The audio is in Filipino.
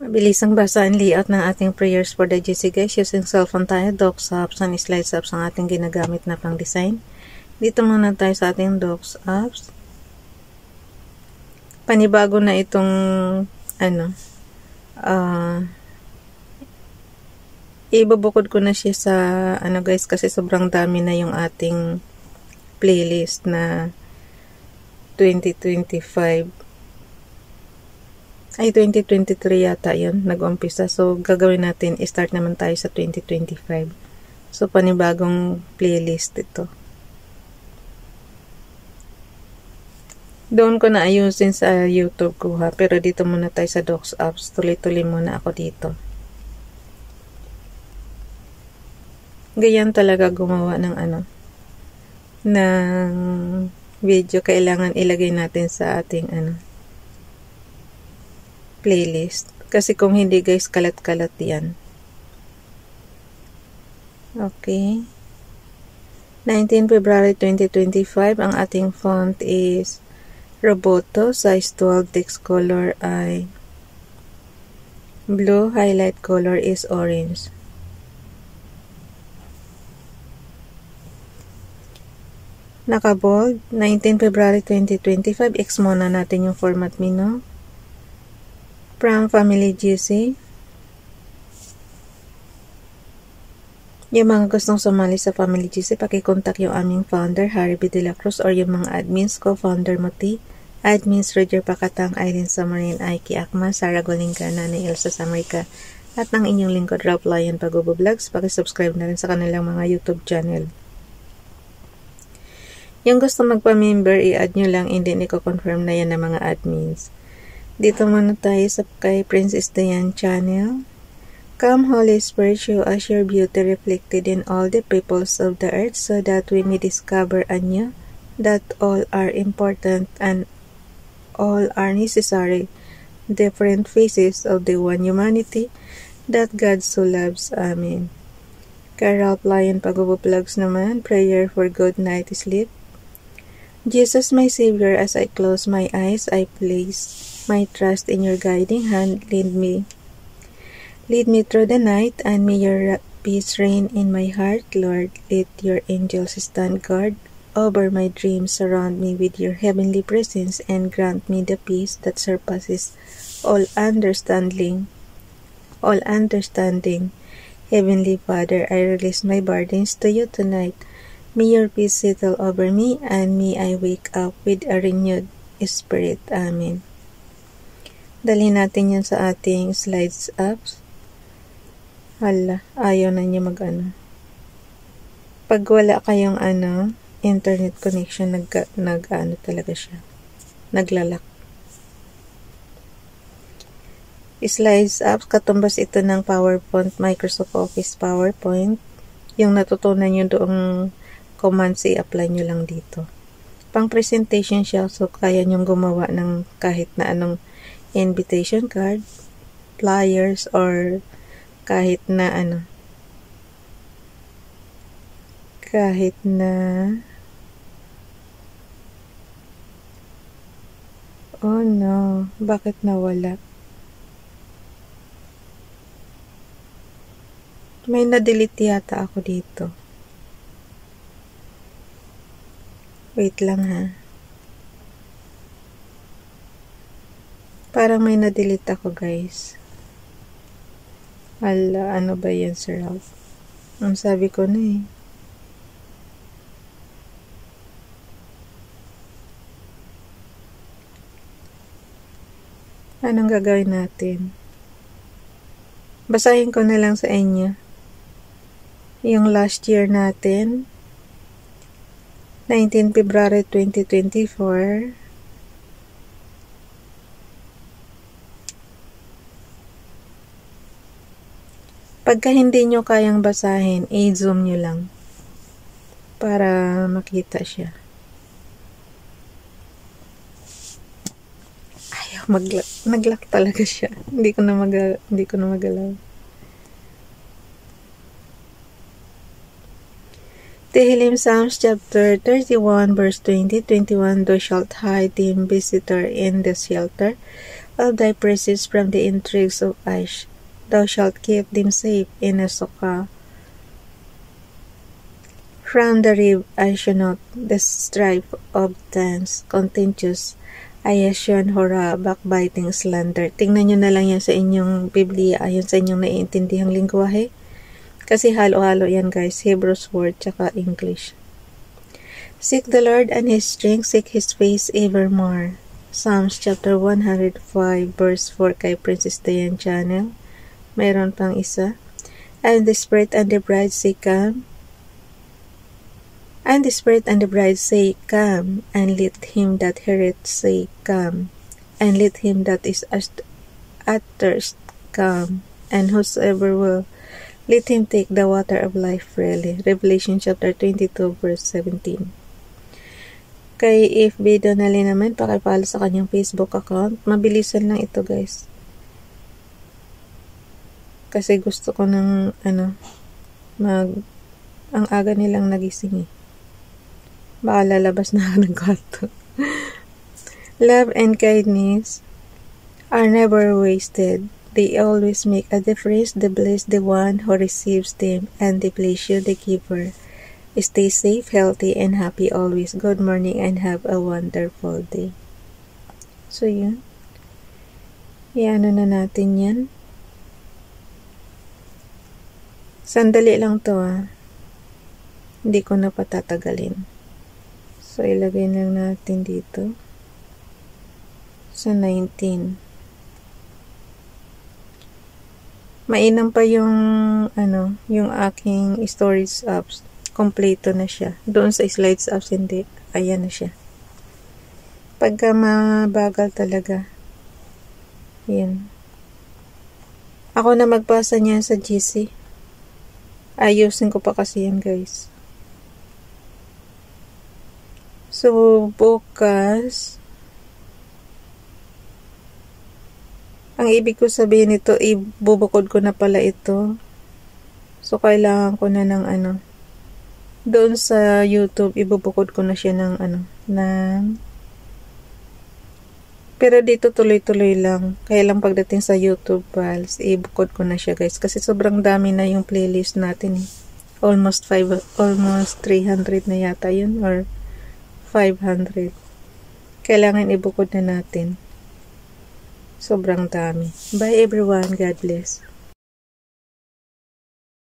Mabilisang basa ang layout ng ating prayers for the GC guys. Using cellphone tayo, docs apps and slides apps ang ating ginagamit na pang design. Dito muna tayo sa ating docs apps. Panibago na itong ibubukod ko na siya sa guys, kasi sobrang dami na yung ating playlist na 2025. Ay, 2023 yata yun, nag-umpisa. So, gagawin natin, start naman tayo sa 2025. So, panibagong playlist ito. Doon ko na ayusin sa YouTube ko ha, pero dito muna tayo sa Docs Apps. Tuloy-tuloy muna ako dito. Ganyan talaga gumawa ng ng video. Kailangan ilagay natin sa ating playlist. Kasi kung hindi guys, kalat-kalat yan. Okay. 19 February 2025. Ang ating font is Roboto. Size 12. Text color ay blue. Highlight color is orange. Naka-bold. 19 February 2025. X muna natin yung format menu. From Family GC. Yung mga gustong sumali sa Family GC, pakikontak yung aming founder, Harry B. De La Cruz, or yung mga admins ko, founder Moti, admins Roger Pakatang, Irene Samarin, Aiki Akma, Sarah Golingka, Nanay Elsa Samarika, at ng inyong lingkod, Rob Lion Pagubo Vlogs. Pakisubscribe na rin sa kanilang mga YouTube channel. Yung gusto magpa-member, i-add nyo lang, and then i-confirm na yan ng mga admins. Dito muna tayo sa kay Princess Diane channel. Come Holy Spirit, show us your beauty reflected in all the peoples of the earth, so that we may discover anew that all are important and all are necessary, different faces of the one humanity that God so loves. Amen. Carol Lion Pagubo Vlogs naman, prayer for good night sleep. Jesus, my Savior, as I close my eyes, I place my trust in your guiding hand. Lead me through the night, and may your peace reign in my heart. Lord, let your angels stand guard over my dreams. Surround me with your heavenly presence, and grant me the peace that surpasses all understanding. Heavenly Father, I release my burdens to you tonight. May your peace settle over me, and may I wake up with a renewed spirit. Amen. Dalhin natin yan sa ating slides apps. Hala, ayaw na niya Pag wala kayong internet connection, talaga siya. Naglalak. Slides apps, katumbas ito ng PowerPoint, Microsoft Office PowerPoint. Yung natutunan nyo doong commands, i-apply nyo lang dito. Pang presentation siya, so kaya nyong gumawa ng kahit na anong invitation card, flyers, or kahit na oh no, bakit nawala? May na-delete yata ako dito. Wait lang ha. Parang may na-delete ako guys. Ala, ano ba yan, Sir Ralph? Ang sabi ko na eh. Anong gagawin natin? Basahin ko na lang sa inyo. Yung last year natin, 19 February 2024. Pagka hindi nyo kayang basahin, i-zoom nyo lang para makita siya. Ayaw, nag-lock talaga siya. Hindi ko na magalaw. Tehillim Psalms chapter 31 verse 20, 21, Thou shalt hide him visitor in the shelter of thy princes from the intrigues of Aish. Thou shalt keep them safe in Asoka. From the rib Aishonot, the strife of dance, contentious, Ayasyon, hora, backbiting, slander. Tingnan nyo na lang yan sa inyong Biblia, ayon sa inyong naiintindihang lingwahe. Kasi halo-halo yan guys, Hebrews word tsaka English. Seek the Lord and His strength, seek His face evermore. Psalms chapter 105 verse 4 kay Princess Diane Channel. Mayroon pang isa. And the Spirit and the bride say, come. And the Spirit and the bride say, come, and let him that heareth say, come, and let him that is athirst come, and whosoever will, let him take the water of life freely. Revelation chapter 22 verse 17. Kay FB Donali naman, pakipalo sa kanyang Facebook account. Mabilisan lang ito guys. Kasi gusto ko ng, ang aga nilang nagising eh. Baka lalabas na ako ng kwarto. Love and kindness are never wasted. They always make a difference. They bless the one who receives them, and they bless you, the giver. Stay safe, healthy, and happy always. Good morning and have a wonderful day. So yun. Iano na natin yan. Sandali lang to Hindi ko na patatagalin. So, ilagay lang natin dito sa 19. Mainam pa yung, yung aking storage apps. Kompleto na siya. Doon sa slides apps, hindi. Ayan na siya. Pagka mabagal talaga. Yan. Ako na magpasa niya sa GC. Ayusin ko pa kasi yan, guys. So, bukas, ang ibig ko sabihin nito, ibubukod ko na pala ito. So, kailangan ko na ng doon sa YouTube, ibubukod ko na siya ng pero dito tuloy-tuloy lang. Kaya lang pagdating sa YouTube files, ibukod ko na siya guys. Kasi sobrang dami na yung playlist natin eh. Almost 300 na yata yun, or 500. Kailangan ibukod na natin. Sobrang dami. Bye everyone. God bless.